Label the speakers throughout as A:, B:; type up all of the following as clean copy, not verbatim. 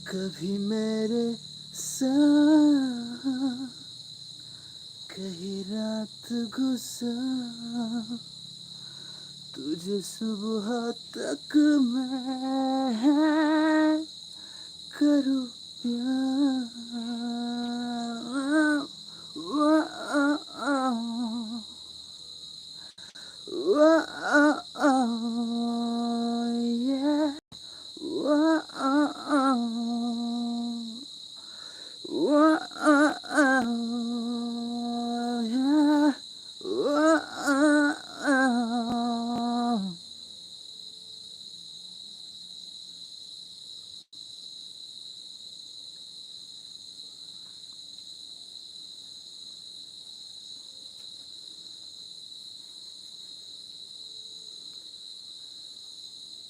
A: कभी मेरे साथ कहीं रात गुजार तुझे सुबह तक मैं करूँ प्यार yeah.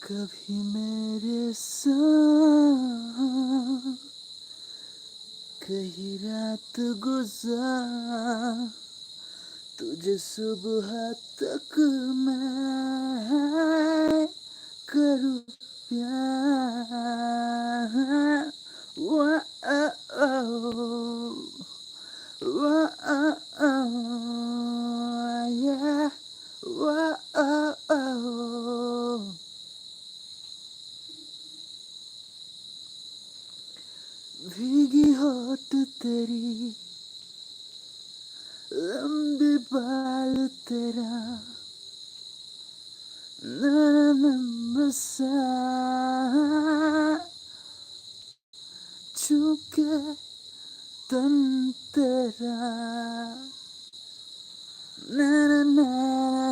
A: कभी मेरे साथ कहीं रात गुजार तुझे सुबह तक मैं करूँ प्यार yeah. भीगी होठ तेरी लंबे बाल तेरा नरम सा छूके तन तेरा na na na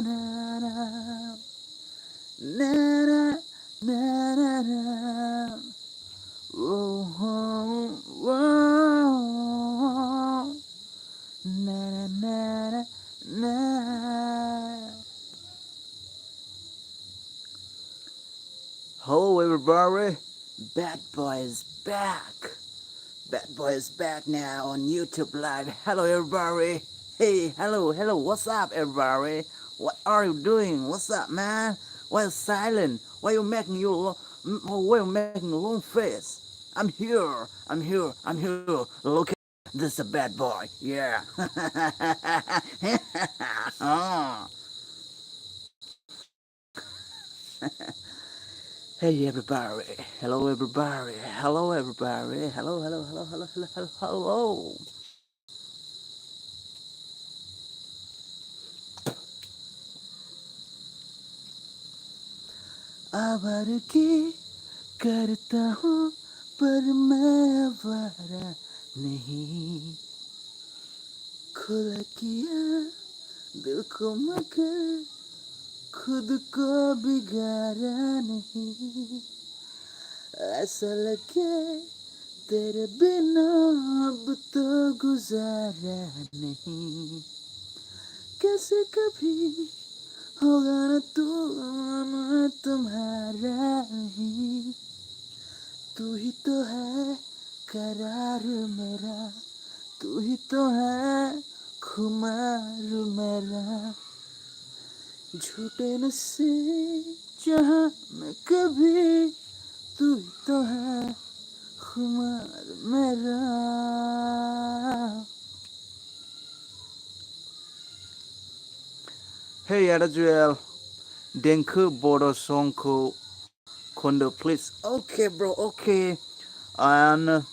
A: na na na na na na oh oh oh na na na na. Hello everybody, Bad Boy is back. Bad Boy is back now on YouTube Live. Hello everybody. Hey, hello, what's up everybody? What are you doing? What's up, man? Why you silent? Why you making a long face? I'm here. Look at this, a bad boy. Yeah. Oh. Hey everybody. Hello everybody. Hello everybody. Hello. आवार की करता हूँ पर मैं आवारा नहीं खुला किया दिल को मगर खुद को बिगाड़ा नहीं ऐसा लगे तेरे बिना अब तो गुजारा नहीं कैसे कभी होगा न तू मैं तुम्हारा नहीं तू ही तो है करार मेरा तू ही तो है खुमार मेरा झूठे नसीब जहाँ मैं कभी तू ही तो है खुमार मेरा. Hey ada Juwel Denku Bodo songku Kondo please. Okay bro, okay. And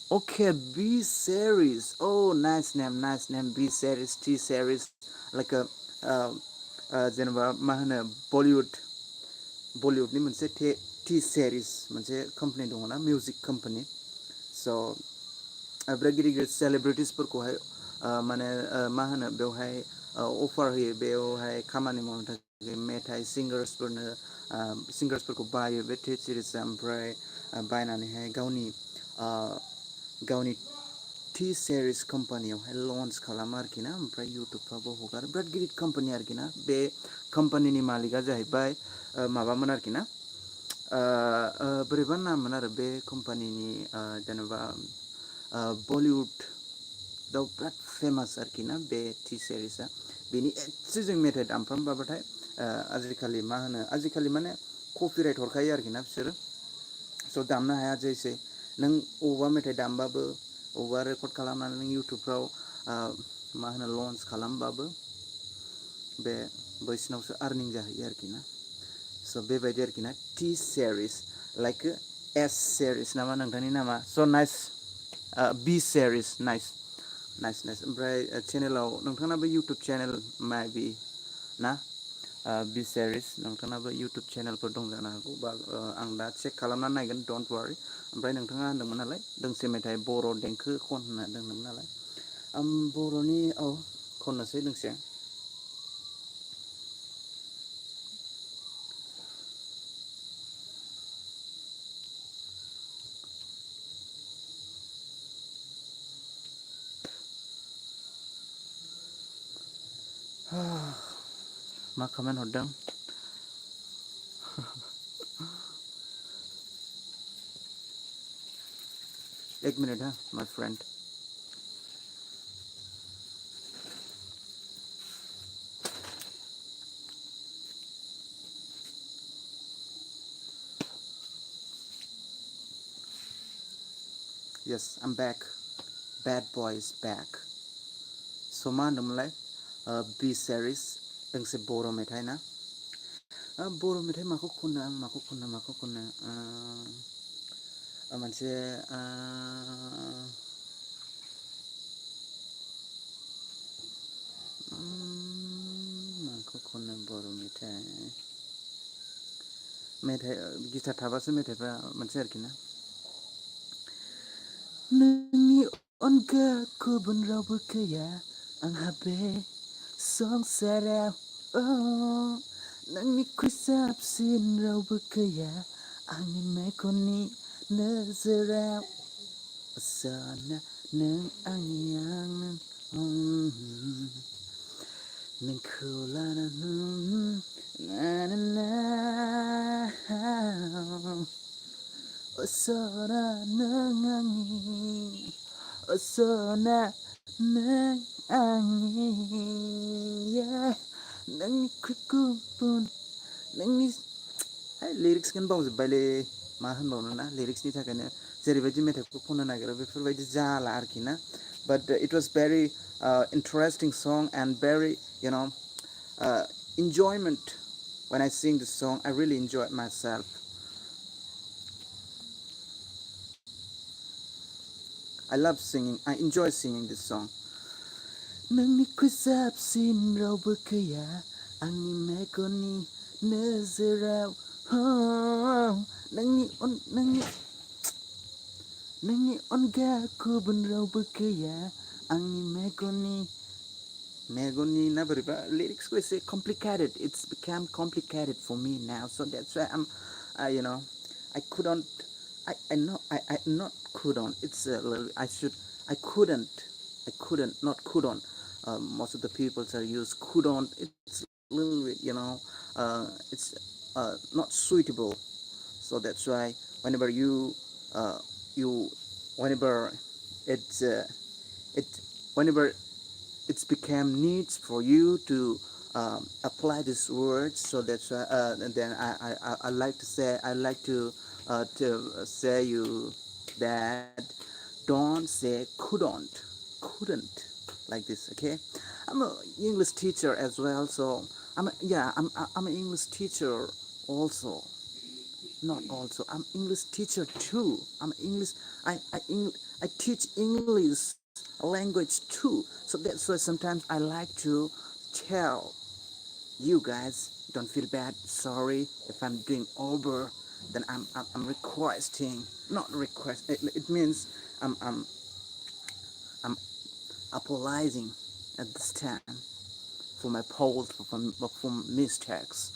A: okay, B series. Oh, nice name. B series, T series, like a जेनेबा मा होनो बलिउडनि मोनसे T series मोनसे कम्पानि दङ ना मिउजिक कम्पानि स' बिराद गिदिर गिदिर सेलिब्रिटिसफोरखौहाय माने मा होनो बेवहाय अफार होयो बेवहाय खामानि मावनो थाखाय मेथाइ सिंगार्सफोरखौ बायो बे T series ओमफ्राय बायनानैहाय गावनि T series कम्पानियावहाय लन्च खालामो आरोखि ना ओमफ्राय इउटुबफ्रावबो हगारो बिराद गिदिर कम्पानि आरोखि ना बे कम्पानिनि मालिकआ जाहैबाय माबामोन आरोखि ना बोरैबा नाममोन आरो बे कम्पानिनि जेनेबा बलिउडआव बिराद फेमास आरोखि ना बे T seriesआ बेनि एसे जों मेथाइ दामफ्रामबाथाय आजिखालि माने कपिराइट हरखायो आरोखि ना बिसोरो स' दामनो हाया जैसे नों अबेबा मेथाइ दामबाबो अबेबा रेकर्ड खालामनानै नों इउटुबफ्राव मा होनो लन्च खालामबाबो बे बैसिनावसो आर्निं जाहैयो आरोखि ना स' बेबायदि आरोखि ना टि सेरिस लाइक एस सेरिस नामा नोंथांनि नामा स' नाइस बि सेरिस नाइस नाइस नाइस ओमफ्राय चेनेलाव नोंथांनाबो इउटुब चेनेल माइ बि ना बि सेरिस नोंथांनाबो इउटुब चेनेलफोर दं जानो हागौ बा आं दा चेक खालामनानै नायगोन डन्ट वारि ओमफ्राय नोंथाङा होनदोंमोन नालाय दोंसे मेथाइ बर' देंखो खन होनना दोंमोन नालाय बर'नि खननोसै दोंसे मा कमेन्ट हरदों एक मिनिट हा माय friend yes I'm back bad boy is back so मा होनदोंमोनलाय बि सेरिस दोंसे बर' मेथाइ ना बर' मेथाइ माखौ खनो आं माखौ खनो मोनसे माखौ खनो बर' मेथाइ गिटार थाबासो मेथाइफ्रा मोनसे आरोखि ना नोंनि अनगा गुबुन रावबो गैया आंहा बे संसाराव नोंनिख्रुइ साबसिन रावबो गैया आंनि मेगननि नोजोराव सना नों आंनि नोंखौ लानानै ना ना सना नों आंनि सना नों आंनि नोंनिख्रुइ गुबुन नोंनि लिरिक्सखौनो बावजोब्बायलै मा होनबावनो ना लिरिक्सनि थाखायनो जेरैबायदि मेथाइखौ खननो नागिरो बेफोरबायदि जाला आरोखि ना but it was very interesting song and very enjoyment when I sing this song I really enjoyed myself I love singing I enjoy singing this song नोंनिख्रुइ साबसिन रावबो गैया आंनि मेगननि नोजोराव नोंनि अनगा गुबुन रावबो गैया आंनि मेगननि ना बोरैबा लिरिक्सखौ एसे complicated it's become complicated for me now so that's why I'm I couldn't I know I not couldn't it's a little I couldn't not couldn't most of the people are use couldn't it's a little bit it's not suitable so that's why whenever you whenever it's it whenever it's become needs for you to apply these words so that's why and then I like to say you that don't say couldn't like this okay I'm an English teacher as well so I'm an English teacher also not also I'm English teacher too I'm English I teach English language too so that's why sometimes I like to tell you guys don't feel bad sorry if I'm doing over then I'm requesting not request it means I'm apologizing at this time for my fault for mistakes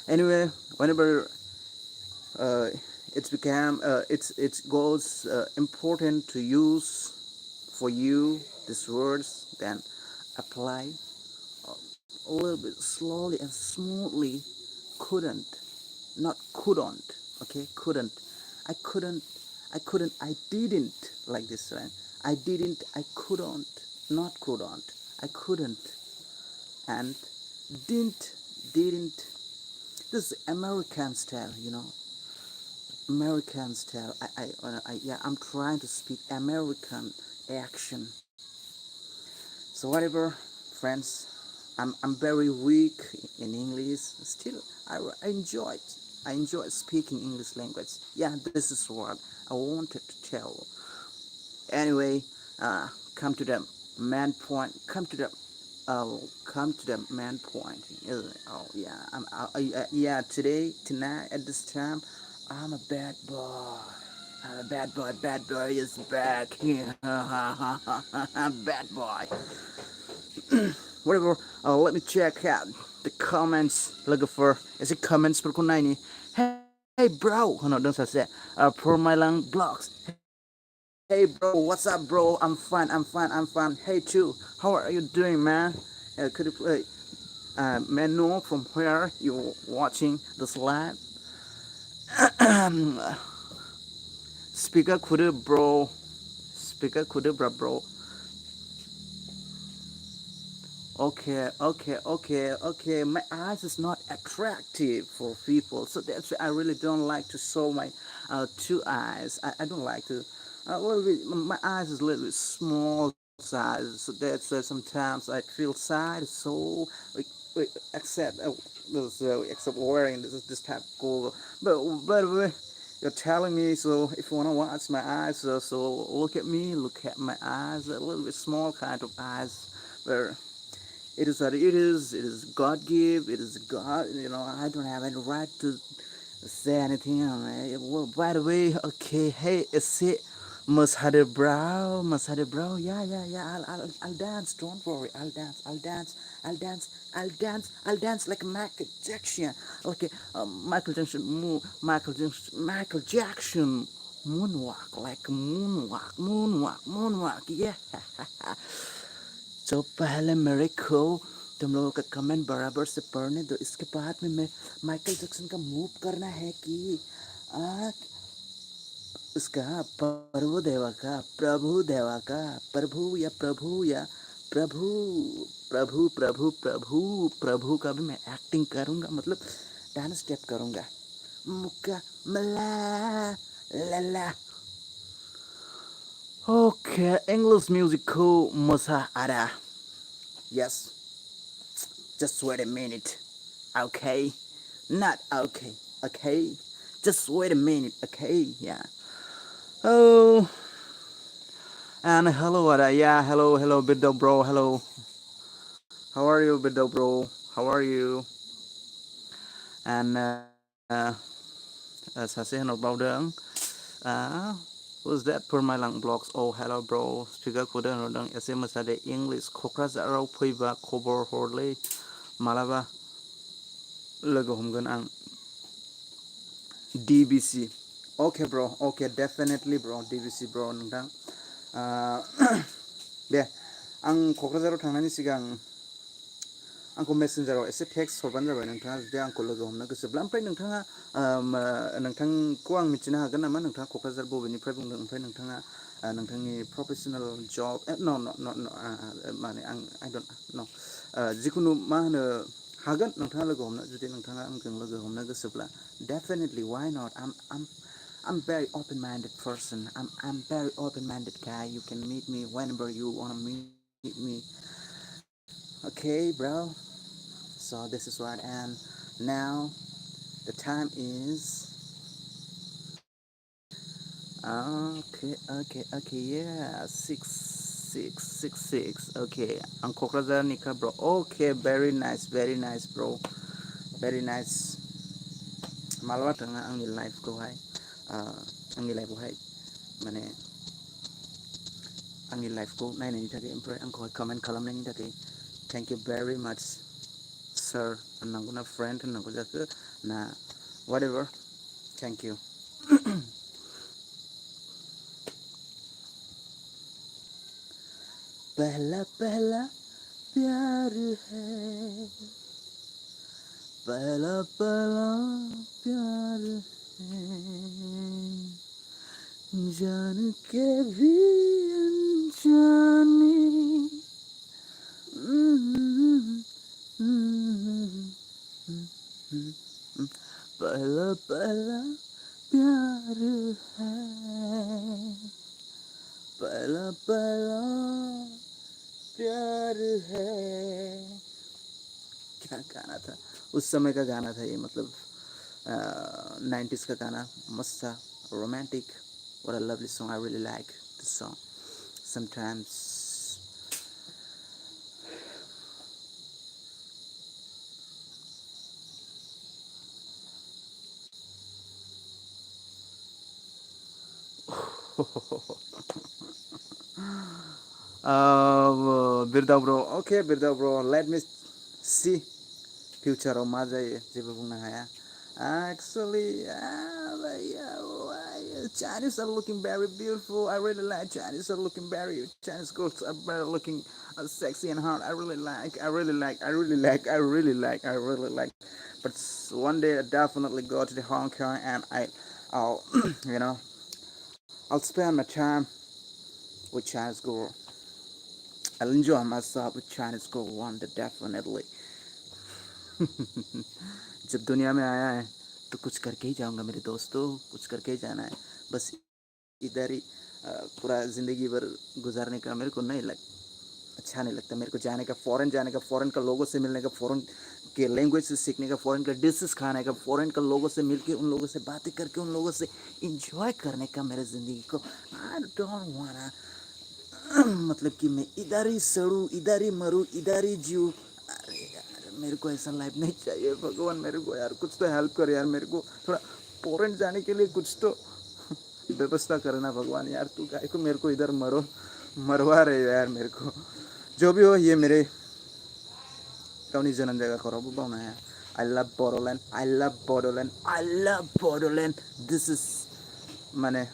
A: anyway whenever it goes important to use for you these words then apply a little bit slowly and smoothly couldn't not couldn't okay I didn't like this right I didn't I couldn't not couldn't I couldn't and didn't this is American style American style. Yeah, I'm trying to speak American action. So whatever, friends, I'm very weak in English. Still, I enjoy it. I enjoy speaking English language. Yeah, this is what I wanted to tell. Anyway, come to the main point. Come to the main point. Oh yeah, yeah. Today, tonight, at this time, I'm a bad boy. I'm a bad boy. Bad boy is back. Bad boy. Whatever. Let me check out the comments. Looking for is it comments per kunai ni? Hey bro, no don't say for my lang blogs. Hey bro, what's up bro? I'm fine. Hey too, how are you doing man? Could you play may I know from where you watching this live? Speaker could bro. Speaker could bro. Okay. My eyes is not attractive for people, so that's why I really don't like to show my two eyes. I don't like to. A little bit, my eyes is a little bit small size, so that's why sometimes I feel sad. So except except wearing this type of clothes. But you're telling me so if you wanna watch my eyes, so look at me, look at my eyes, a little bit small kind of eyes, where it is what it is. It is God give. It is God. I don't have any right to say anything. Well, by the way, okay. Hey, is it Must had a brow. Yeah. I'll dance. Don't worry. I'll dance. I'll dance like Michael Jackson. Okay, Michael Jackson. Michael Jackson. Moonwalk like moonwalk. Yeah. तो पहले मेरे को तुम लोगों का comment बराबर से पढ़ने दो इसके बाद में मैं माइकल जैक्सन का मूव करना है कि आ, उसका प्रभु प्रभु का भी मैं एक्टिंग करूँगा मतलब डांस स्टेप करूँगा मुक्का मला ला ओके इंग्लिश म्यूजिक को मजा आ रहा yes just wait a minute, okay? Not okay, okay? Just wait a minute, okay? Yeah. Oh, and hello, yeah, hello, Bodo bro, hello. How are you, Bodo bro? How are you? And 사실 hello bro who's that for my lang blogs? Oh, hello bro. Speaker kuda nodang SMS ada English. K'Krazaharaव फैबा खबर हरलै मालाबा लोगो हमगोन आं DBC. Okay bro, okay definitely bro, DBC bro नोंथां दे आं क'क्राझाराव थांनायनि सिगां आंखौ मेसेन्जाराव एसे टेक्स्ट हरबानो जाबाय नोंथाङा जुदि आंखौ लोगो हमनो गोसोब्ला ओमफ्राय नोंथाङा नोंथांखौ आं मिथिनो हागोन नामा नोंथाङा क'क्राझार बबेनिफ्राय बुंदों ओमफ्राय नोंथाङा नोंथांनि प्रफेसनेल जब माने आइ डन्ट नो जिखुनु मा होनो हागोन नोंथाङा लोगो हमनो जुदि नोंथाङा आंजों लोगो हमनो गोसोब्ला definitely why not I'm very open-minded person. I'm very open-minded guy. You can meet me whenever you wanna meet me. Okay, bro. So this is what, and now the time is yeah, 6:66. Okay, I'm Kokrazar Nika bro. Okay, very nice bro, very nice. Malah tengah angin live ko hai, angin live ko hai, mana angin live ko naik ni tadi, emperor angko comment kalam ni tadi. Thank you very much, sir. Nangko na friend, nangko jatuh, na whatever. Thank you. पहला पहला प्यार है पहला पहला प्यार है जान के भी अनजाने पहला पहला प्यार प्यार है। क्या गाना था, उस समय का गाना था ये, मतलब 90s का गाना, मस्त था, romantic. What a lovely song. I really like the song. Sometimes Birda bro, okay Birda bro, let me see future of मा जायो जेबो बुंनो हाया. Actually, Chinese are looking very beautiful. I really like Chinese are looking very. Chinese girls are very looking sexy and hot. I really like. I really like. I really like. I really like. I really like. But one day I definitely go to the Hong Kong and I'll, you know, I'll spend my time with Chinese girl. I'll enjoy myself with Chinese girl one day definitely. जब दुनिया में आया है तो कुछ करके ही जाऊंगा मेरे दोस्तों, कुछ करके ही जाना है. बस इधर ही पूरा ज़िंदगी भर गुजारने का मेरे को नहीं अच्छा नहीं लगता. मेरे को जाने का, फ़ॉरेन जाने का, फ़ॉरेन का लोगों से मिलने का, फ़ॉरेन के लैंग्वेज से सीखने का, फ़ॉरेन का डिशेस खाने का, फ़ॉरेन का लोगों से मिलके उन लोगों से बातें करके उन लोगों से इंजॉय करने का मेरे ज़िंदगी को. आई डोंट वांट मतलब कि मैं इधर ही सड़ूँ, इधर ही मरूँ, इधर ही जीऊँ. अरे यार मेरे को ऐसा लाइफ नहीं चाहिए. भगवान मेरे को यार कुछ तो हेल्प कर यार. मेरे को थोड़ा फ़ॉरेन जाने के लिए कुछ तो व्यवस्था करना भगवान. यार तू गाय को मेरे को इधर मरवा रहे हो यार मेरे को. जो भी हो, ये मेरे गावनि जोनोम जायगाखौ रावबो बावनो हाया. I love Bodoland. I love Bodoland. I love Bodoland. This is माने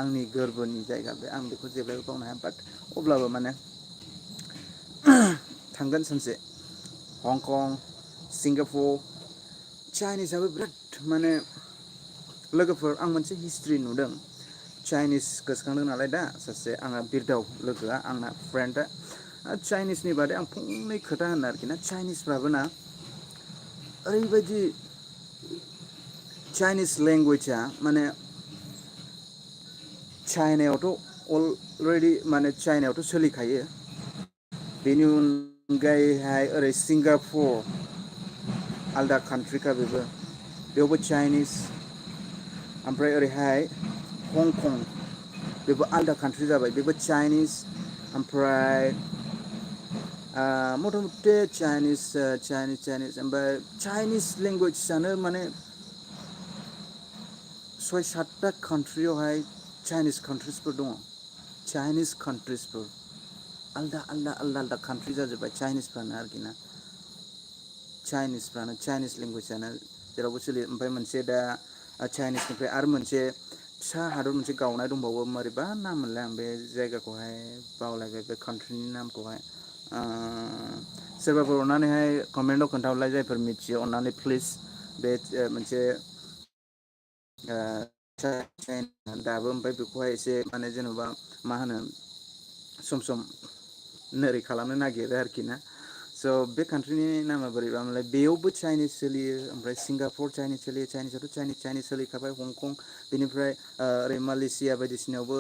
A: आंनि गोरबोनि जायगा बे. आं बेखौ जेब्लाबो बावनो हाया. बाट अब्लाबो माने थांगोन सानसे. हंकं, सिंगापुर, चाइनिसाबो बिराद माने लोगोफोर. आं मोनसे हिस्ट्रि नुदों. चाइनिस गोसोखांदों नालाय दा सासे आंहा बिरदाव लोगोआ, आंना फ्रेन्डआ चाइनिसनि बादै आं फंनै खोथा होनो आरोखि ना. चाइनिसफ्राबो ना ओरैबायदि चाइनिस लेंगुवेजआ माने चाइनायावथ' अलरेडि माने चाइनायावथ' सोलिखायो. बेनि अनगायैहाय ओरै सिंगापुर आलदा कान्ट्रिखा बेबो, बेयावबो चाइनिस. ओमफ्राय ओरैहाय हंकं, बेबो आलदा कान्ट्रि जाबाय, बेबो चाइनिस. ओमफ्राय मथा मथि चाइनिस ओमफ्राय चाइनिस लेंगुवेजआनो माने 6-7टा कान्ट्रियावहाय चाइनिस कान्ट्रिसफोर दङ. चाइनिस कान्ट्रिसफोर आलदा कान्ट्रि जाजोब्बाय चाइनिसफ्रानो आरोखि ना. चाइनिस लेंगुवेजआनो जेरावबो सोलियो. ओमफ्राय मोनसे दा चाइनिसनिफ्राय आरो मोनसे फिसा हादर मोनसे गावनाय दंबावो. मारैबा नाम मोनलाय, आं बे जायगाखौहाय बावलायबाय, बे कान्ट्रिनि नामखौहाय. सोरबाफोर अननानैहाय कमेन्टआव खोन्थाहरलाय जायफोर मिथियो अननानै प्लिज. बे मोनसे चाइना दाबो, ओमफ्राय बेखौहाय एसे माने जेन'बा मा होनो सम सम नोरै खालामनो नागिरो आरोखि ना. स' बे कान्ट्रिनि नामा बोरैबामोनलाय. बेयावबो चाइनिस सोलियो. ओमफ्राय सिंगापुर चाइनिस सोलियो. चाइनिसआथ' चाइनिस सोलिखाबाय. हंकं, बेनिफ्राय ओरै मालয়েशिया बायदिसिनायावबो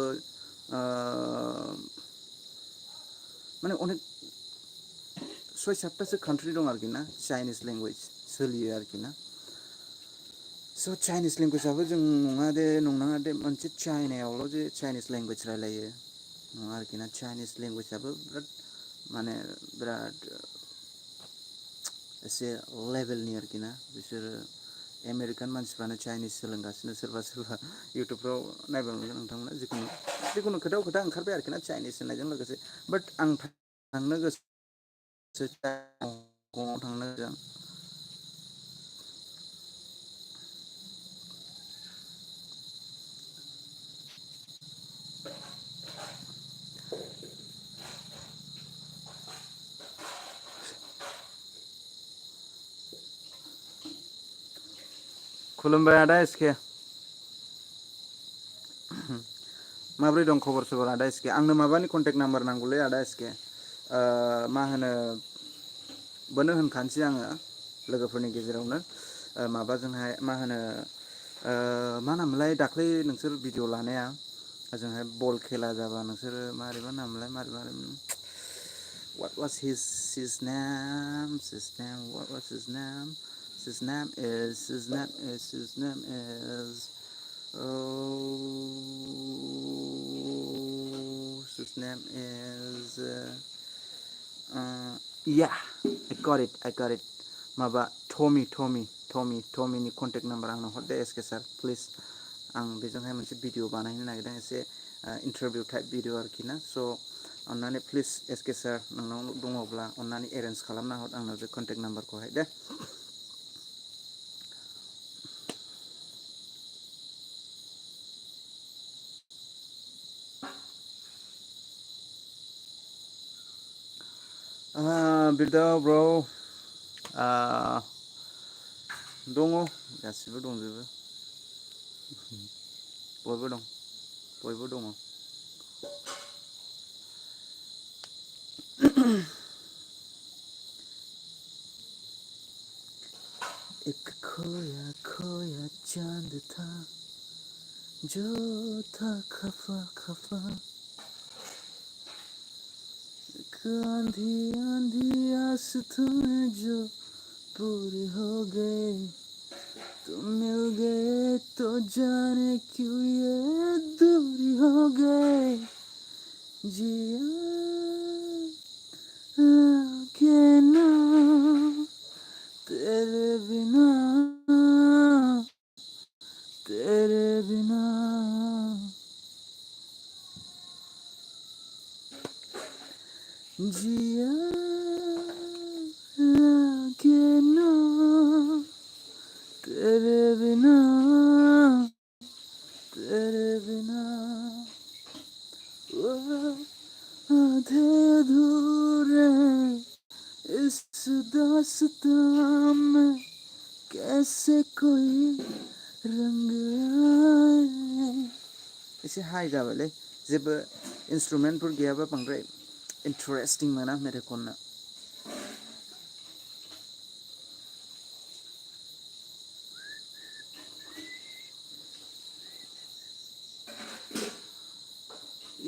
A: माने अनेक 6-7टासो कान्ट्रि दं आरोखि ना चाइनिस लेंगुवेज सोलियो आरोखि ना. स' चाइनिस लेंगुवेजआबो जों नङा दे मोनसे चाइनायावल' जे चाइनिस लेंगुवेज रायलायो नङा आरोखि ना. चाइनिस लेंगुवेजआबो बिराद माने बिराद एसे लेभेलनि आरोखि ना. बिसोरो आमेरिकान मानसिफ्रानो चाइनिस सोलोंगासिनो. सोरबा इउटुबफ्राव नायबा नुगोन नोंथांमोना. जिखुनु खोथायाव खोथा ओंखारबाय आरोखि ना चाइनिस होननायजों लोगोसे. बाट आं थांनो गोसो, हंकंआव थांनो गोसो. खुलुमबाय आदा एसके. माब्रै दं खबर सबर आदा एसके? आंनो माबानि कन्टेक्ट नाम्बार नांगौलै आदा एसके. मा होनो बोनो होनखानोसै आङो लोगोफोरनि गेजेरावनो. माबाजोंहाय मा होनो मा नामलाय दाख्लै नोंसोर भिडिअ लानाया ओजोंहाय बल खेला जाबा नोंसोरो मारैबा नामलाय मारै what was his name? His name. What was his name? His name is. His name is. His name is. Oh, his name is. Yeah, I got it. I got it. Maba Tommy ni contact number आंनो हरदे SK sir please आं बेजोंहाय मोनसे video बानायनो नागिरदों एसे interview type video आरोखि ना स' अन्नानै प्लिज एसके सार नोंनाव दङब्ला अन्नानै एरेन्ज खालामना हर आंनो बे कन्टेक्ट नाम्बारखौहाय दे बिरदा ब्र' दङ गासिबो दंजोबो बयबो दङ एक खोया खोया चांद था जो था खफा खफा एक आंधी आंधी आस तुम्हें जो पूरी हो गई तुम मिल गए तो जाने क्यों ये दूरी हो गई जिया के ना तेरे बिना जिया के ना तेरे बिना वो आधे अधूरे इस दास्तां में कैसे कोई रंग आए एसे हाई जाबायलै जेबो इन्सट्रुमेन्टफोर गैयाबा बांद्राय इन्टारेस्टिं मोना मेथाइ खननो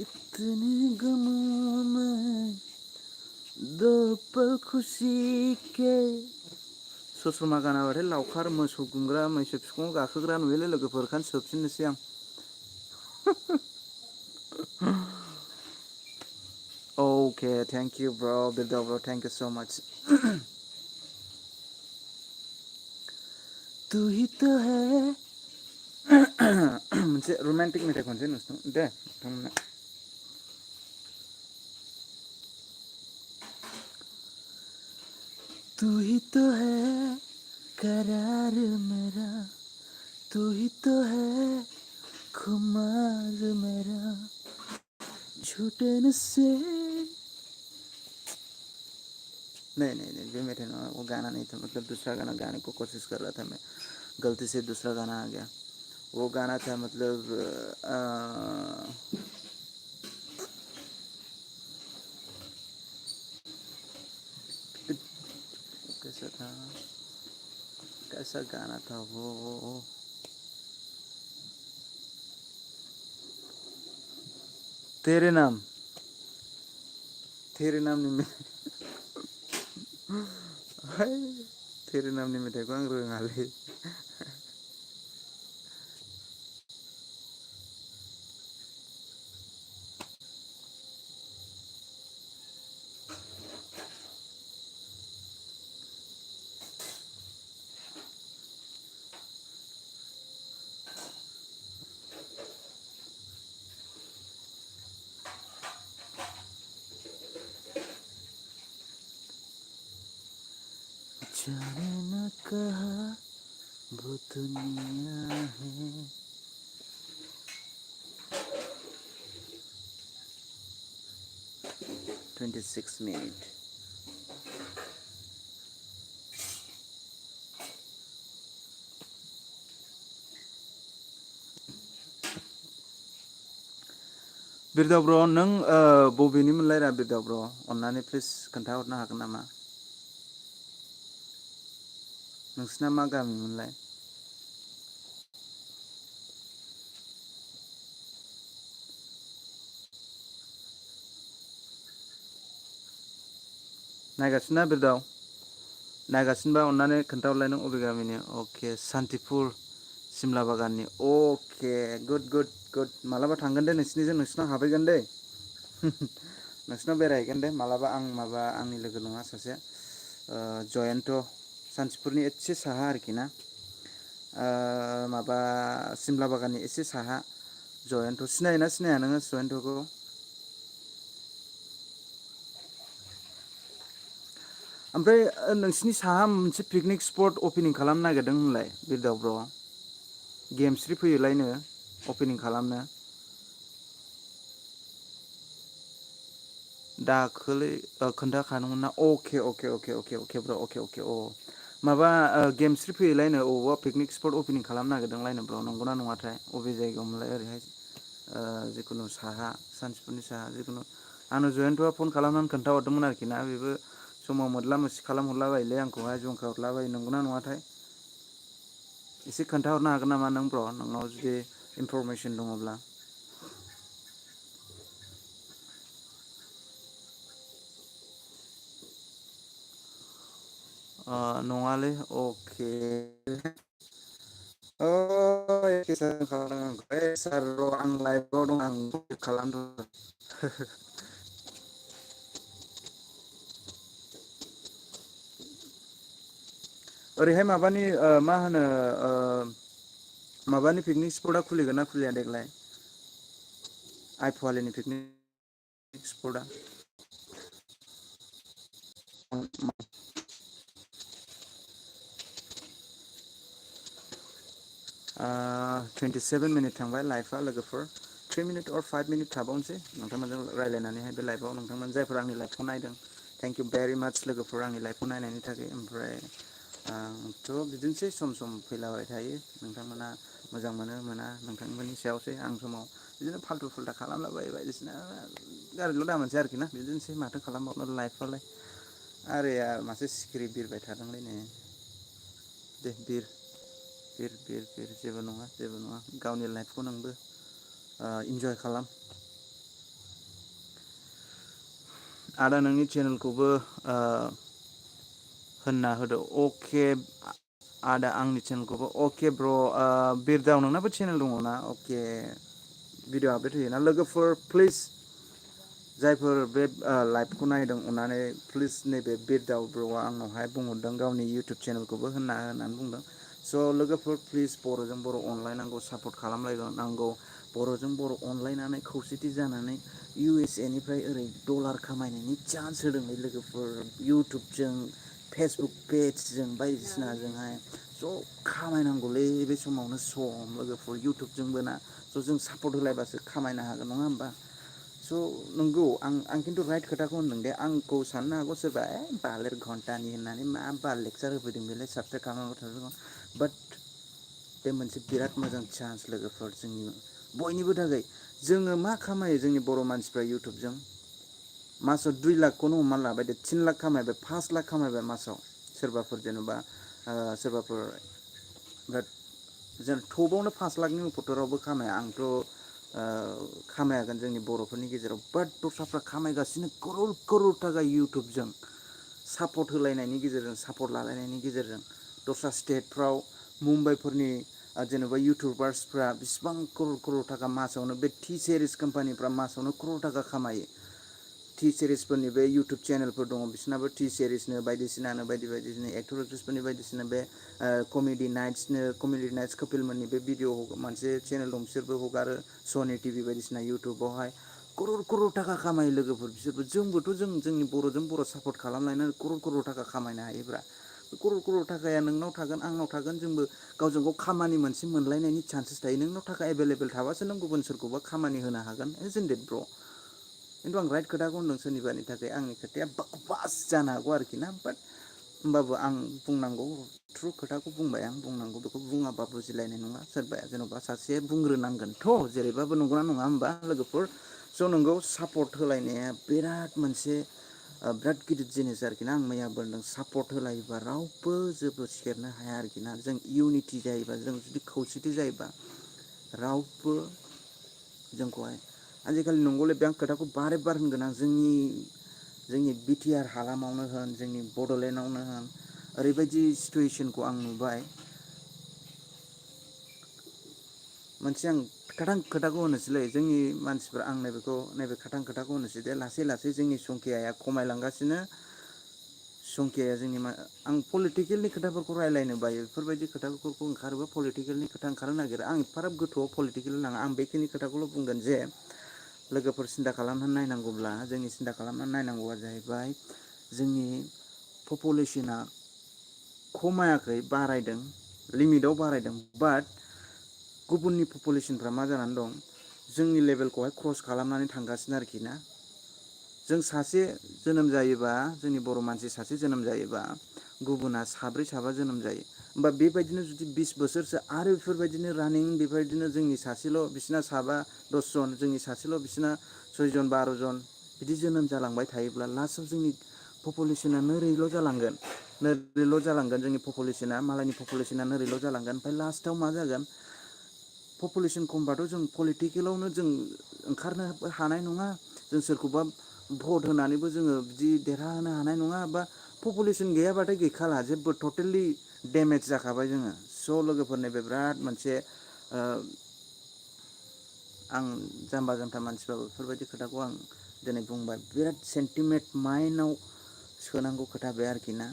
A: इतने गमों में दो पल खुशी के ससमा गानाबाथाय लावखार मोसौ गुमग्रा मैसो बिखुङाव गाखोग्रा नुयोलै लोगोफोर ओंखायनो सोबफिननोसै आं Okay, thank you, bro. Bodo, bro, thank you so much. तू ही तो है मोनसे रोमान्टिक मेथाइ खनसै नोंसोर दे नोंथांमोना तू ही तो है करार मेरा तू ही तो है खुमार मेरा झूठे नशे नहीं ये मेरे ना वो गाना नहीं था मतलब दूसरा गाना गाने को कोशिश कर रहा था मैं गलती से दूसरा गाना आ गया वो गाना था मतलब कैसा गाना था वो तेरे नाम नहीं तेरे नाम नहीं मेथाइखौ आं रोङालै जाने न कहा वो दुनिया है 26 minutes बिरदा ब्र नों बबेनिमोनलाय रा बिरदा ब्र अन्नानै प्लिज खोन्थाहरनो हागोन नामा नोंसिना मा गामिमोनलाय नायगासिनो ना बिरदाव नायगासिनोबा अननानै खोन्थाहरलाय नों अबे गामिनि अके सान्तिपुर सिमला बागाननि अके गुड गुड गुड मालाबा थांगोन दे नोंसिनिजों नोंसिनाव हाबहैगोन दे नोंसिनाव बेरायहैगोन दे मालाबा आं माबा आंनि लोगो नङा सासे जयन्त सान्तिफुरनि एसे साहा आरोखि ना माबा सिमला बागाननि एसे साहा जयन्त सिनायोना सिनाया नोङो जयन्तखौ ओमफ्राय नोंसिनि साहा मोनसे पिकनिक स्पट अपेनिं खालामनो नागिरदों होनलाय बिरदाव ब्र' गेमस्रि फैयोलायनो अपेनिं खालामनो दाखोलै खोन्थाखादोंमोन ना अके अके अके अके अके ब्र अके अके अ माबा गेमस्रि फैयोलायनो अबावबा पिकनिक स्पट अपेनिं खालामनो नागिरदोंलायनो ब्र नंगौना नङाथाय अबे जायगायावमोनलाय ओरैहाय जिखुनु साहा सान्तिफुरनि साहा जिखुनु आंनो जयन्तआ फन खालामनानै खोन्थाहरदोंमोन आरोखि ना बेबो समाव मोद्ला मोसि खालामहरला बायोलै आंखौहाय जंखायहरलाबायो नंगौना नङाथाय एसे खोन्थाहरनो हागोन नामा नों ब्र नोंनाव जुदि इनफरमेसन दङब्ला नङालै अके अ एखे सारजों खालामदों आंखौ सार र' आं लाइभआव दं आं खालामदों ओरैहाय माबानि मा होनो माबानि पिकनिक स्पटआ खुलिगोन ना खुलिया देग्लाय आइपुवालिनि पिकनिक स्पटआ 27 मिनिट थांबाय लाइफआ लोगोफोर 3 मिनिट अर 5 मिनिट थाबावनोसै नोंथांमोनजों रायलायनानैहाय बे लाइफआव नोंथांमोन जायफोर आंनि लाइफखौ नायदों थेंक इउ भेरि माच लोगोफोर आंनि लाइफखौ नायनायनि थाखाय ओमफ्राय आंथ' बिदिनोसै सम सम फैलाबाय थायो नोंथांमोना मोजां मोनो मोना नोंथांमोननि सायावसै आं समाव बिदिनो फाल्थु फाल्था खालामलाबायो बायदिसिना गाज्रिल' दामोनसै आरोखि ना बिदिनोसै माथो खालामबावनो लाइफआलाय आरे मासे सिखिरि बिरबाय थादोंलै नै दे बिर बिर बिर बिर जेबो नङा जेबो नङा गावनि लाइफखौ नोंबो इन्जय खालाम आदा नोंनि चेनेलखौबो होनना होदो अके आदा आंनि चेनेलखौबो अके ब्र बिरदाव नोंनाबो चेनेल दङ ना अके भिडिअ आपडेट होयोना लोगोफोर प्लिज जायफोर बे लाइभखौ नायदों अननानै प्लिज नैबे बिरदाव ब्र'आ आंनावहाय बुंहरदों गावनि इउटुब चेनेलखौबो होनना होननानै बुंदों स' लोगोफोर प्लिज बर'जों बर' अनलायनांगौ सापर्ट खालामलायनांगौ बर'जों बर' अनलायनानै खौसेथि जानानै इउ एस ए निफ्राय ओरै डलार खामायनायनि चान्स होदोंलै लोगोफोर इउटुबजों फेसबुक पेजजों बायदिसिनाजोंहाय ज' खामायनांगौलै बे समावनो सम लोगोफोर इउटुबजोंबो ना स' जों सापर्ट होलायबासो खामायनो हागोन नङा होमबा स' नंगौ आं खिन्थु राइट खोथाखौ होनदों दे आंखौ साननो हागौ सोरबा बालेर घन्टानि होननानै मा बाल लेक्सार होफैदों बेलाय साबसक्राइब खालामनांगौ थानांगौ बाट बे मोनसे बिराद मोजां चान्स लोगोफोर जोंनि बयनिबो थाखाय जोङो मा खामायो जोंनि बर' मानसिफ्रा इउटुबजों मासाव 2 लाखखौनो हमना लाबाय दे 3 लाख खामायबाय 5 लाख खामायबाय मासाव सोरबाफोर जेनेबा सोरबाफोर बिराद जेन टपावनो 5 लाखनि उपरतरावबो खामाया आंथ' खामायागोन जोंनि बर'फोरनि गेजेराव बाट दस्राफ्रा खामायगासिनो करल करल थाखा इउटुबजों सापर्ट होलायनायनि गेजेरजों सापर्ट लालायनायनि गेजेरजों दस्रा स्टेटफ्राव मुम्बाइफोरनि जेन'बा इउटुबार्सफ्रा बिसिबां करल करल थाखा मासावनो बे टि सिरिस कम्पानिफ्रा मासावनो करल थाखा खामायो टि सिरिसफोरनि बे इउटुब चेनेलफोर दङ बिसोरनाबो टि सिरिसनो बायदिसिनानो बायदि बायदिनो एक्टर एक्ट्रिसफोरनि बायदिसिना बे कमेडि नाइट्स कपिलमोननि बे भिडिअ मोनसे चेनेल दं बिसोरबो हगारो सनि टिभि बायदिसिना इउटुबावहाय करल करल थाखा खामायो लोगोफोर बिसोरबो जोंबोथ' जोंनि बर'जों बर' सापर्ट खालामलायनानै करल करल थाखा खामायनो हायोब्रा करल करल थाखाया नोंनाव थागोन आंनाव थागोन जोंबो गावजों गाव खामानि मोनसे मोनलायनायनि चान्सेस थायो नोंनाव थाखा एभेलेबेल थाबासो नों गुबुन सोरखौबा खामानि होनो हागोन एजेन्ट देट ब्र' खिन्थु आं राइट खोथाखौ होनदों सोरनिबानि थाखाय आंनि खोथाया बास जानो हागौ आरोखि ना बाट होमबाबो आं बुंनांगौ ट्रु खोथाखौ बुंबाय आं बुंनांगौ बेखौ बुङाबा बुजिलायनाय नङा सोरबाया जेन'बा सासे बुंग्रोनांगोनथ' जेरैबाबो नंगौना नङा होमबा लोगोफोर स' नोंगौ सापर्ट होलायनाया बिराद मोनसे बिराद गिदिर जिनिस आरोखि ना आं मैया बुंदों सापर्ट होलायोबा रावबो जेबो सेरनो हाया आरोखि ना जों इउनिटि जायोबा जों जुदि खौसेथि जायोबा रावबो जोंखौहाय आजिखालि नंगौलै बे आं खोथाखौ बारे बार होनगोन आं जोंनि जोंनि बिटिआर हालामावनो होन जोंनि बड'लेण्डआवनो होन ओरैबायदि सिटुवेसनखौ आं नुबाय मोनसे आं खोथाखौ होनोसैलै जोंनि मानसिफ्रा आं नैबे खोथाखौ होनोसै दे लासै लासै जोंनि संखियाया खमायलांगासिनो संखियाया जोंनि आं पलिटिकेलनि खोथाफोरखौ रायलायनो बायो बेफोरबायदि खोथाफोरखौ ओंखारोबा पलिटिकेलनि खोथा ओंखारनो नागिरो आं एफाराब गोथौआव पलिटिकेल नाङा आं बेखिनि खोथाखौल' बुंगोन जे लोगोफोर सिन्था खालामनानै नायनांगौब्ला जोंनि सिन्था खालामनानै नायनांगौआ जाहैबाय जोंनि पपुलेसना खमायाखै बारायदों लिमिटआव बारायदों बाट गुबुननि पपुलेसनफ्रा मा जानानै दं जोंनि लेभेलखौहाय क्रस खालामनानै थांगासिनो आरोखि ना जों सासे जोनोम जायोबा जोंनि बर' मानसि सासे जोनोम जायोबा गुबुना साब्रै साबा जोनोम जायो होमबा बेबायदिनो जुदि 20 बोसोरसो आरो बेफोरबायदिनो रानिं बेबायदिनो जोंनि सासेल' बिसिना साबा 10 जन जोंनि सासेल' बिसिना 6 जन 12 जन बिदि जोनोम जालांबाय थायोब्ला लास्टआव जोंनि पपुलेसना नोरैल' जालांगोन जोंनि पपुलेसना मालायनि पपुलेसना नोरैल' जालांगोन ओमफ्राय लास्टआव मा जागोन पपुलेसन खमबाथ' जों पलिटिकेलावनो जों ओंखारनो हानाय नङा जों सोरखौबा भट होनानैबो जोङो बिदि देरहाहोनो हानाय नङा बा पपुलेसन गैयाबाथाय गैखाला जेबो टटेलि डेमेज जाखाबाय जोङो स' लोगोफोर नैबे बिराद मोनसे आं जाम्बा जाम्था मानसिबाबो बेफोरबायदि खोथाखौ आं दिनै बुंबाय बिराद सेन्टिमेन्ट माइन्डआव सोनांगौ खोथा बे आरोखि ना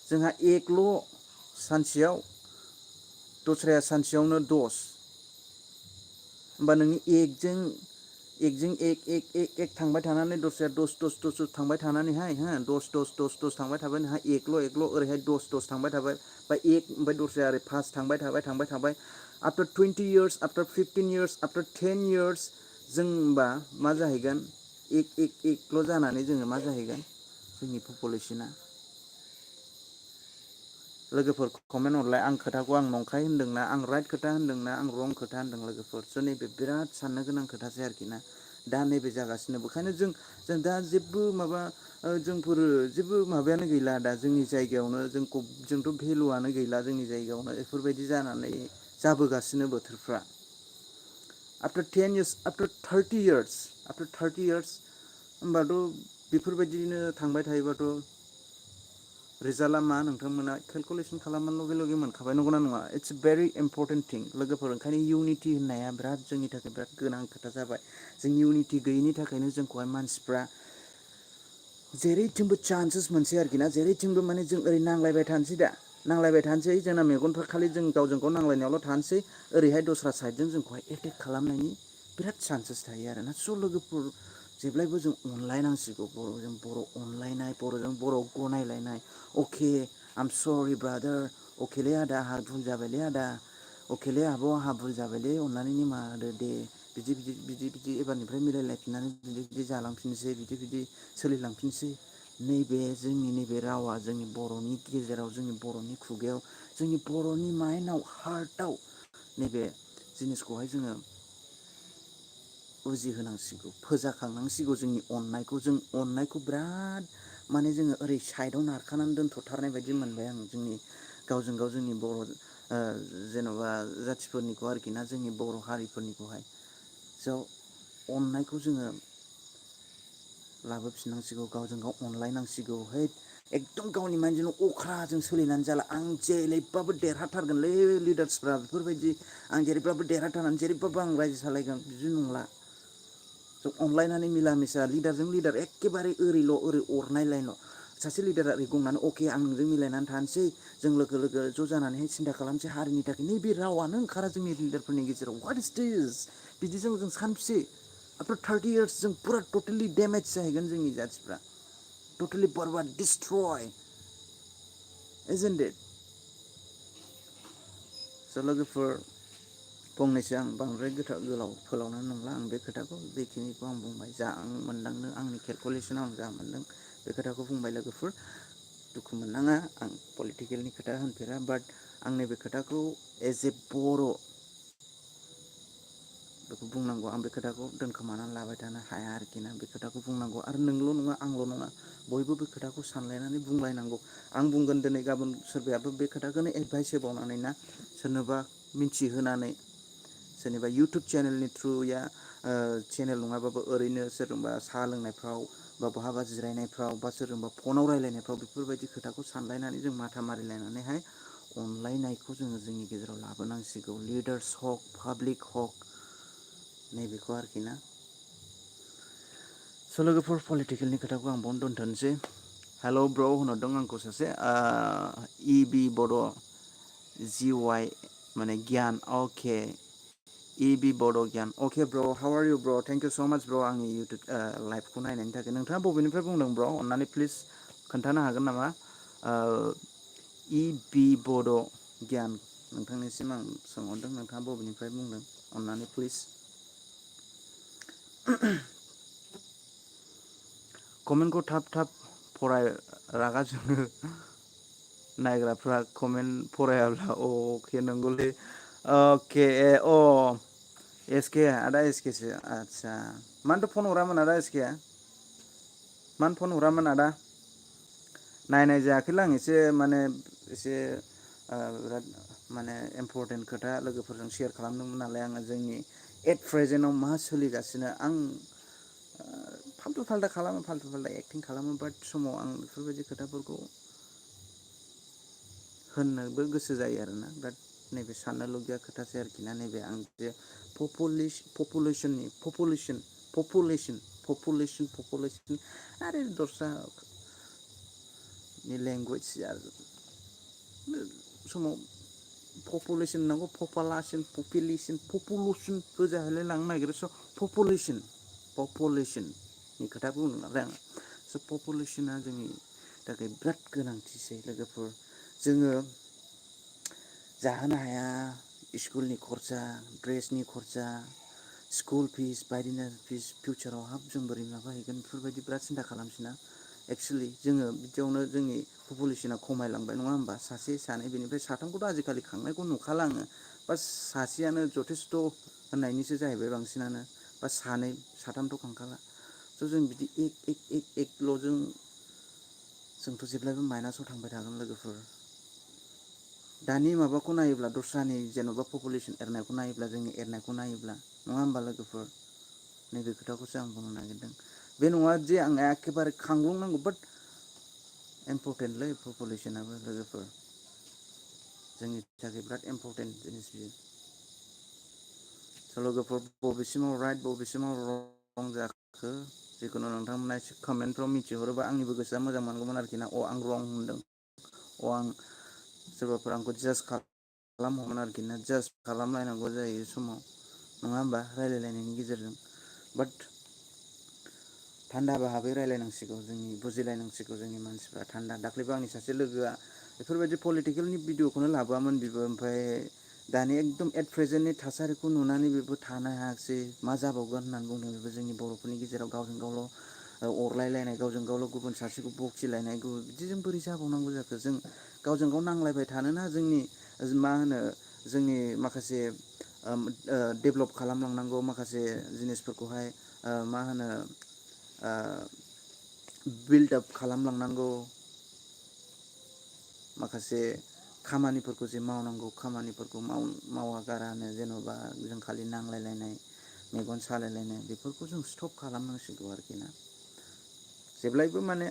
A: जोंहा एकल' सानसेयाव दस्राया सानसेयावनो 10 होमबा नोंनि एकजों एक थांबाय थानानै दस्राया 10 थांबाय थानानैहाय 10 थांबाय थाबाय नोंहा एकल' ओरैहाय 10 थांबाय थाबाय बा ओमफ्राय दस्राया ओरै 5 थांबाय थाबाय after 20 years after 15 years after 10 years जों होमबा मा जाहैगोन एकल' जानानै जोङो मा जाहैगोन जोंनि पपुलेसना लोगोफोर कमेन्ट हरलाय आं खोथाखौ आं नंखाय होनदोंना आं राइट खोथा होनदोंना आं रं खोथा होनदों लोगोफोर स' नैबे बिराद साननो गोनां खोथासै आरोखि ना दा नैबे जागासिनो बेखायनो जों दा जेबो माबा जोंफोर जेबो माबायानो गैला दा जोंनि जायगायावनो जोंथ' भेलुआनो गैला जोंनि जायगायावनो बेफोरबायदि जानानै जाबोगासिनो बोथोरफ्रा आफ्टार 10 years आफ्टार 30 years होमबाथ' बेफोरबायदिनो थांबाय थायोबाथ' रिजाल्टआ मा नोंथांमोना केलकुलेसन खालामनानै लगे मोनखाबाय नंगौना नङा इट्स ए भेरि इम्परटेन्ट थिं लोगोफोर ओंखायनो इउनिटि होननाया बिराद जोंनि थाखाय बिराद गोनां खोथा जाबाय जों इउनिटि गैयैनि थाखायनो जोंखौहाय मानसिफ्रा जेरैथिंबो चान्सेस मोनसै आरोखि ना जेरैथिंबो माने जों ओरै नांलायबाय थानोसै जोंना मेगनफ्रा खालि जों गावजों गाव नांलायनायावल' थानोसै ओरैहाय दस्रा साइडजों जोंखौहाय एटेक खालामनायनि बिराद चान्सेस थायो आरोना स' लोगोफोर जेब्लायबो जों अनलायनांसिगौ बर'जों बर' अनलायनाय बर'जों बर' गनायलायनाय अके आम सरि ब्रादार अकेले आदा आंहा भुल जाबायलै आदा अकेले आब' आंहा भुल जाबायलै अननानै निमाहा होदो दे बिदि एबारनिफ्राय मिलायलायफिननानै बिदि जालांफिनसै बिदि सोलिलांफिनसै नैबे जोंनि नैबे रावा जोंनि बर'नि गेजेराव जोंनि बर'नि खुगायाव जोंनि बर'नि माइन्दआव हार्टआव नैबे जिनिसखौहाय जोङो उजिहोनांसिगौ फोजाखांनांसिगौ जोंनि अननायखौ बिराद माने जोङो ओरै साइडआव नारखानानै दोनथ'थारनाय बायदि मोनबाय आं जोंनि गावजों गाव जोंनि बर' जेन'बा जाथिफोरनिखौ आरोखि ना जोंनि बर' हारिफोरनिखौहाय स' अननायखौ जोङो लाबोफिननांसिगौ गावजों गाव अनलायनांसिगौ है एकदम गावनि माइन्डजोंनो अख्राजों सोलिनानै जाला आं जेरैबाबो देरहाथारगोनलै लिडार्सफ्रा बेफोरबायदि आं जेरैबाबो देरहाथारनानै जेरैबाबो आं रायजो सालायगोन बिदि नंला जों अनलायनानै मिला मिसा लिडारजों लिडार एखेबारे ओरै अरनायलायल' सासे लिडारा ओरै गंनानै अके आं नोंजों मिलायनानै थानोसै जों लोगो ज' जानानैहाय सिन्था खालामसै हारिनि थाखाय नैबे रावानो ओंखारा जोंनि लिडारफोरनि गेजेराव वाट इस दिस बिदिजों जों सानबेसे आफ्टार 30 years जों फुरा टटेलि डेमेज जाहैगोन जोंनि जाथिफ्रा टटेलि बरबाद डिस्ट्रय इजन्ट इट स' लोगोफोर फंनैसो आं बांद्राय गोलाव फोलावनाय नंला आं बे खोथाखौ बेखिनिखौ आं बुंबाय जा आं मोनदांदों आंनि केलकुलेसनाव आं जा मोनदों बे खोथाखौ बुंबाय लोगोफोर दुखु मोननाङा आं पलिटिकेलनि खोथा होनफेरा बाट आं नैबे खोथाखौ एज ए बर' बेखौ बुंनांगौ आं बे खोथाखौ दोनखोमानानै लाबाय थानो हाया आरोखि ना बे खोथाखौ बुंनांगौ आरो नोंल' नङा आंल' नङा बयबो बे खोथाखौ सानलायनानै बुंलायनांगौ आं बुंगोन दिनै गाबोन सोरबायाबो बे खोथाखौनो एडभाइस होबावनानै ना सोरनोबा मिथिहोनानै सोरनिबा इउटुब चेनेलनि थ्रु या चेनेल नङाबाबो ओरैनो सोरजोंबा साहा लोंनायफ्राव बा बहाबा जिरायनायफ्राव बा सोरजोंबा फनाव रायलायनायफ्राव बेफोरबायदि खोथाखौ सानलायनानै जों माथा मारिलायनानैहाय अनलायनायखौ जोङो जोंनि गेजेराव लाबोनांसिगौ लिडार्स हक पाब्लिक हक नैबेखौ आरोखि ना। स' लोगोफोर पलिटिकेलनि खोथाखौ आं बावनो दोनथ'नोसै। हेल' ब्र' होनहरदों आंखौ सासे इ बि बड' जि वाइ माने गियान अके इ बि बड' गियान अके ब्र' हाउ आर इउ ब्र' थेंक इउ स' माच ब्र' आंनि इउटुब लाइभखौ नायनायनि थाखाय। नोंथाङा बबेनिफ्राय बुंदों ब्र' अननानै प्लिज खोन्थानो हागोन नामा? इ बि बड' गियान नोंथांनिसिम आं सोंहरदों नोंथाङा बबेनिफ्राय बुंदों अननानै प्लिज। कमेन्टखौ थाब थाब फराय रागा जोङो नायग्राफ्रा कमेन्ट फरायाब्ला अके नंगौलै अके अ एस के आदा एस के सो आदसा मानोथो फन हरामोन आदा एस के आ मानो फन हरामोन आदा? नायनाय जायाखैलै आं एसे माने एसे बिराद माने इम्परटेन्ट खोथा लोगोफोरजों शेयार खालामदोंमोन नालाय आङो जोंनि एट प्रेजेन्टाव मा सोलिगासिनो आं फाल्थु फाल्था खालामो फाल्थु फाल्था एक्टिं खालामो बाट समाव आं बेफोरबायदि खोथाफोरखौ होननोबो गोसो जायो आरोना बाट नैबे साननो लगैया खोथासै आरोखि ना नैबे आं जे पपुलेसन आरो दस्रा लेंगुवेज समाव पपुलेसन नांगौ पपुलेसनबो जाहैलाय लांनो नागिरो स' पपुलेसननि खोथा बुंदों नालाय आङो स' पपुलेसना जोंनि थाखाय बिराद गोनांथिसै लोगोफोर जोङो जाहोनो हाया स्कुलनि खरसा ड्रेसनि खरसा स्कुल फिस बायदिना फिस फिउचाराव हाब जों बोरै माबाहैगोन बेफोरबायदि बिराद सिन्था खालामसैना एक्सुवेलि जोङो बिदियावनो जोंनि पपुलेसना खमायलांबाय नङा होमबा सासे सानै बेनिफ्राय साथामखौथ' आजिखालि खांनायखौ नुखाला आङो बा सासेयानो जथेस्थ' होननायनिसो जाहैबाय बांसिनानो बा सानै साथामथ' खांखाला स' जों बिदि एकल'जों जोंथ' जेब्लायबो माइनासाव थांबाय थागोन लोगोफोर दानि माबाखौ नायोब्ला दस्रानि जेन'बा पपुलेसन एरनायखौ नायोब्ला जोंनि एरनायखौ नायोब्ला नङा होमबा लोगोफोर नैबे खोथाखौसो आं बुंनो नागिरदों बे नङा जे आं एखेबारे खांब्लंनांगौ बाट इम्परटेन्टलै पपुलेसनाबो लोगोफोर जोंनि थाखाय बिराद इम्परटेन्ट जिनिस बियो स' लोगोफोर बबेसिमाव राइट बबेसिमाव रं जाखो जिखुनु नोंथांमोना एसे कमेन्टफ्राव मिथिहरोबा आंनिबो गोसोआ मोजां मोनगौमोन आरोखि ना अ आं रं होनदों आं सोरबाफोर आंखौ जाज खालामहरगोन आरोखि ना जाज खालामलायनांगौ जायो समाव नङा होमबा रायलायलायनायनि गेजेरजों बाट थान्दा भाबै रायलायनांसिगौ जोंनि बुजिलायनांसिगौ जोंनि मानसिफ्रा थान्दा दाख्लैबो आंनि सासे लोगोआ बेफोरबायदि पलिटिकेलनि भिडिअखौनो लाबोआमोन बेबो ओमफ्राय दानि एकदम एट प्रेजेन्टनि थासारिखौ नुनानै बेबो थानो हायाखिसै मा जाबावगोन होननानै बुंदों बेबो जोंनि बर'फोरनि गेजेराव गावजों गावल' अरलायलायनाय गावजों गावल' गुबुन सासेखौ बखिलायनाय बिदिजों बोरै जाबावनांगौ जाखो जों गावजों गाव नांलायबाय थानोना जोंनि मा होनो जोंनि माखासे डेभलप खालामलांनांगौ माखासे जिनिसफोरखौहाय मा होनो बिल्डआप खालामलांनांगौ माखासे खामानिफोरखौ जे मावनांगौ खामानिफोरखौ मावा गारानो जेन'बा जों खालि नांलायलायनाय मेगन सालायलायनाय बेफोरखौ जों स्टप खालामनांसिगौ आरोखि ना जेब्लायबो माने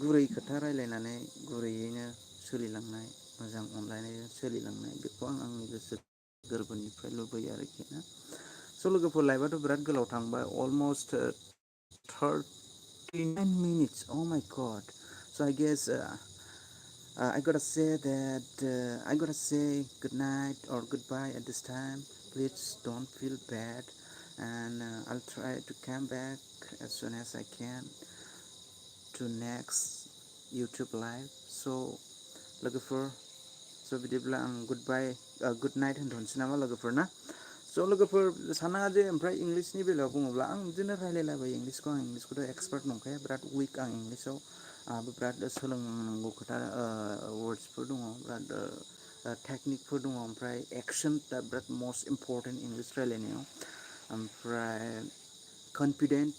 A: गुरै खोथा रायलायनानै गुरैयैनो सोलिलांनाय मोजां अनलायनायजों सोलिलांनाय बेखौ आं आंनि गोसो गोरबोनिफ्राय लुबैयो आरोखि ना स' लोगोफोर लाइफआथ' बिराद गोलाव थांबाय almost 39 minutes oh my god so I guess I gotta say that I gotta say good night or goodbye at this time. Please don't feel bad, and I'll try to come back as soon as I can to next YouTube live. So, logofer, so बिदिब्ला आं goodbye, good night होनथ'नोसै नामा लोगोफोर ना? स' लोगोफोर सानाङा जे ओमफ्राय इंलिसनि बेलायाव बुङोब्ला आं बिदिनो रायलायलाबायो इंलिसखौ आं इंलिसखौथ' एक्सपार्ट नंखाया बिराद उइक आं इंलिसाव आंहाबो बिराद सोलोंनांगौ खोथा वर्ड्सफोर दङ बिराद टेकनिकफोर दङ ओमफ्राय एक्सन दा बिराद मस्ट इम्परटेन्ट इंलिस रायलायनायाव ओमफ्राय कनफिडेन्ट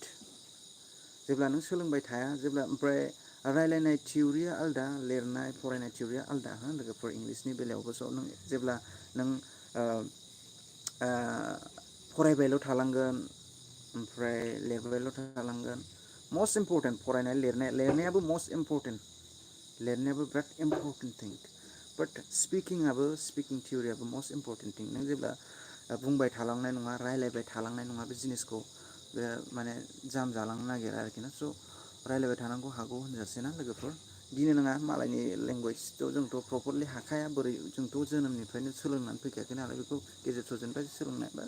A: जेब्ला नों सोलोंबाय थाया जेब्ला ओमफ्राय रायलायनाय थियरिया आलदा लिरनाय फरायनाय थियरिया आलदा हो लोगोफोर इंलिसनि बेलायावबो स' नों जेब्ला नों फरायबायल' थालांगोन ओमफ्राय लिरबायल' थालांगोन most important फरायनाय लिरनायाबो most important लिरनायाबो बिराद important thing but speaking theoryआबो most important thing नों जेब्ला बुंबाय थालांनाय नङा रायलायबाय थालांनाय नङा बे जिनिसखौ बे माने जाम जालांनो नागिरो आरोखि ना स' रायलायबाय थानांगौ हागौ होनजासै ना लोगोफोर गिनो नङा मालायनि लेंगुवेजथ' जोंथ' प्रपारलि हाखाया बोरै जोंथ' जोनोमनिफ्रायनो सोलोंनानै फैखायाखै नालाय बेखौ गेजेर ससेनिफ्राय सोलोंनाय बा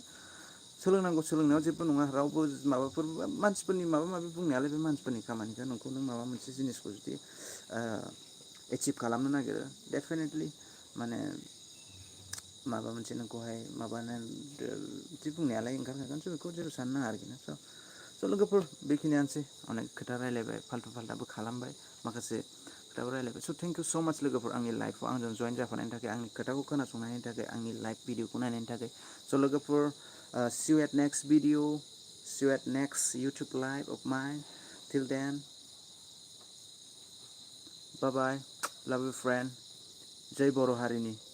A: सोलोंनांगौ सोलोंनायाव जेबो नङा रावबो माबाफोर मानसिफोरनि माबा माबि बुंनायालाय बे मानसिफोरनि खामानिखा नोंखौ नों माबा मोनसे जिनिसखौ जुदि एचिभ खालामनो नागिरो डेफिनेटलि माने माबा मोनसे नोंखौहाय माबानो बिदि बुंनायालाय ओंखारखागोन स' बेखौ जेबो साननो नाङा आरोखि ना स' लोगोफोर बेखिनियानोसै अनेक खोथा रायलायबाय फाल्थु फाल्थाबो खालामबाय माखासे खोथाबो रायलायबाय स' थेंक इउ स' माच लोगोफोर आंनि लाइफआव आंजों जइन जाफानायनि थाखाय आंनि खोथाखौ खोनासंनायनि थाखाय आंनि लाइभ भिडिअखौ नायनायनि थाखाय स' लोगोफोर see you at next video, see you at next YouTube live of mine. Till then, bye bye, love you friend. Jai Bodo Harini.